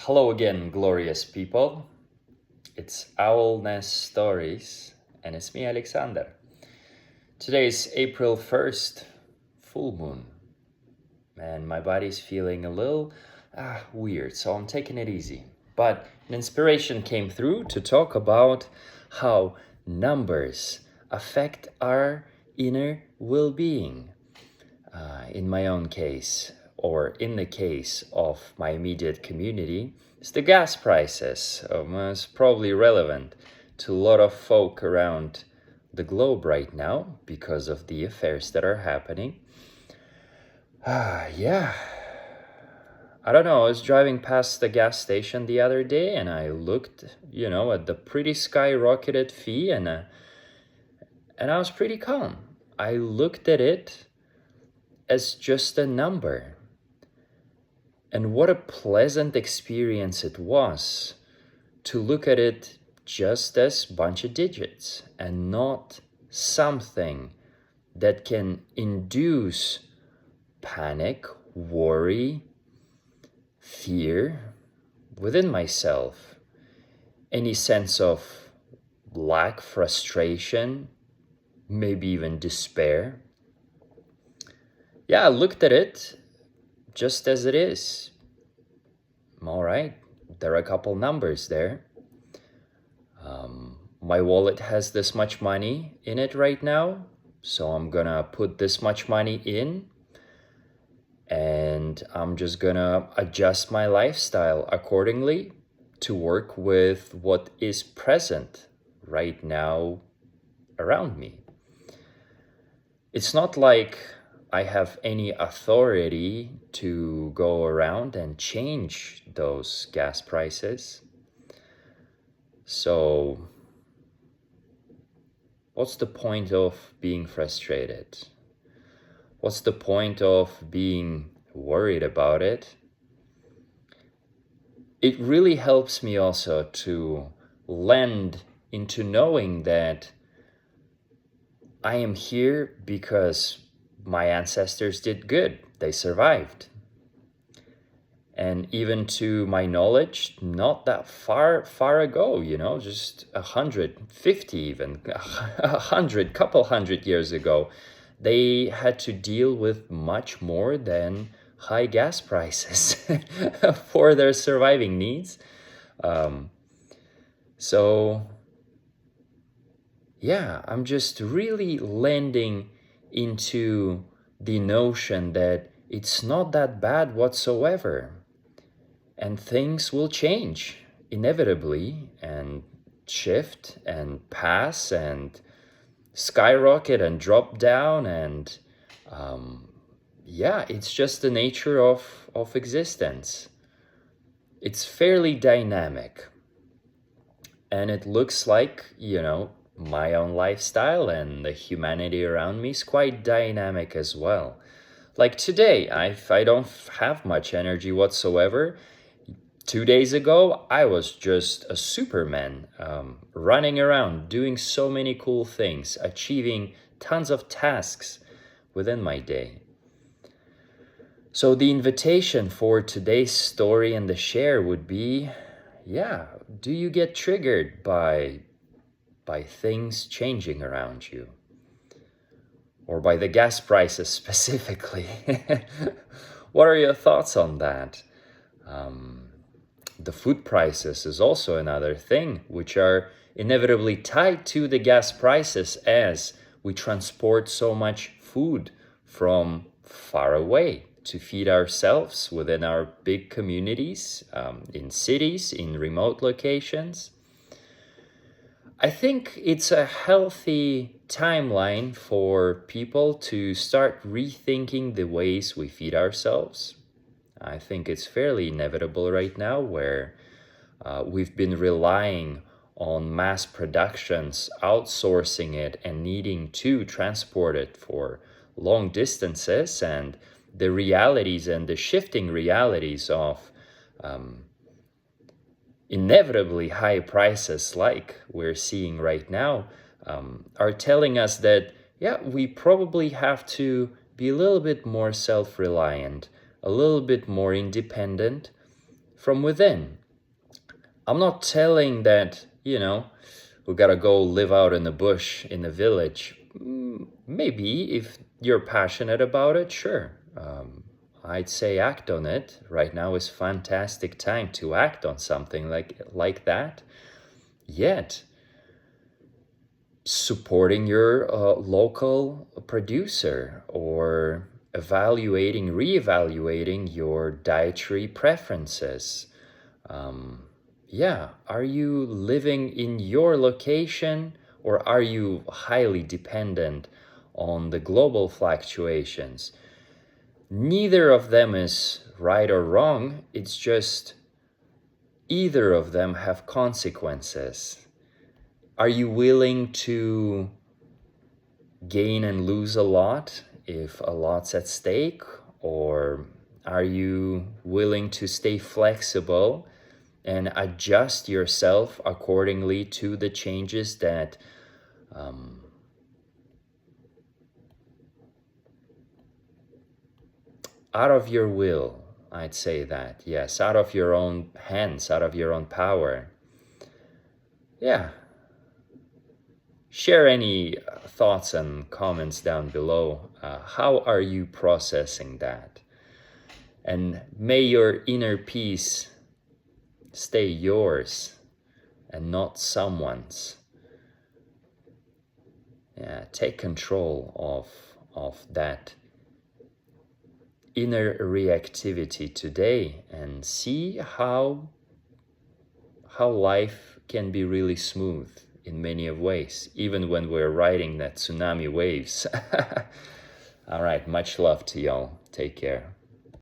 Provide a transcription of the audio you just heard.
Hello again, glorious people. It's Owl Nest Stories, and it's me, Alexander. Today is April 1st, full moon, and my body's feeling a little weird, so I'm taking it easy. But an inspiration came through to talk about how numbers affect our inner well being. In my own case, or in the case of my immediate community, is the gas prices. It's probably relevant to a lot of folk around the globe right now because of the affairs that are happening. Yeah. I don't know, I was driving past the gas station the other day and I looked, at the pretty skyrocketed fee and I was pretty calm. I looked at it as just a number. And what a pleasant experience it was to look at it just as a bunch of digits and not something that can induce panic, worry, fear within myself, any sense of lack, frustration, maybe even despair. Yeah, I looked at it just as it is. All right, there are a couple numbers there. My wallet has this much money in it right now, so I'm gonna put this much money in and I'm just gonna adjust my lifestyle accordingly to work with what is present right now around me. It's not like I have any authority to go around and change those gas prices. So, what's the point of being frustrated? What's the point of being worried about it? It really helps me also to lend into knowing that I am here because my ancestors did good. They survived. And even to my knowledge, not that far ago, just 150 even, couple hundred years ago, they had to deal with much more than high gas prices for their surviving needs. So yeah, I'm just really lending into the notion that it's not that bad whatsoever. And things will change inevitably and shift and pass and skyrocket and drop down. And it's just the nature of existence. It's fairly dynamic. And it looks like, my own lifestyle and the humanity around me is quite dynamic as well. Like today, I don't have much energy whatsoever. 2 days ago, I was just a Superman, running around, doing so many cool things, achieving tons of tasks within my day. So the invitation for today's story and the share would be, do you get triggered by things changing around you? Or by the gas prices specifically? What are your thoughts on that? The food prices is also another thing, which are inevitably tied to the gas prices as we transport so much food from far away to feed ourselves within our big communities, in cities, in remote locations. I think it's a healthy timeline for people to start rethinking the ways we feed ourselves. I think it's fairly inevitable right now where we've been relying on mass productions, outsourcing it and needing to transport it for long distances, and the realities and the shifting realities of inevitably high prices like we're seeing right now are telling us that, we probably have to be a little bit more self-reliant, a little bit more independent, from within. I'm not telling that, we gotta go live out in the bush, in the village. Maybe if you're passionate about it, sure. I'd say act on it. Right now is fantastic time to act on something like that. Yet, supporting your local producer or reevaluating your dietary preferences. Are you living in your location, or are you highly dependent on the global fluctuations? Neither of them is right or wrong. It's just either of them have consequences. Are you willing to gain and lose a lot if a lot's at stake? Or are you willing to stay flexible and adjust yourself accordingly to the changes that out of your will? I'd say that, yes, out of your own hands, out of your own power. Yeah. Share any thoughts and comments down below. How are you processing that? And may your inner peace stay yours and not someone's. Yeah, take control of that inner reactivity today and see how life can be really smooth in many of ways, even when we're riding that tsunami waves. All right, much love to y'all. Take care.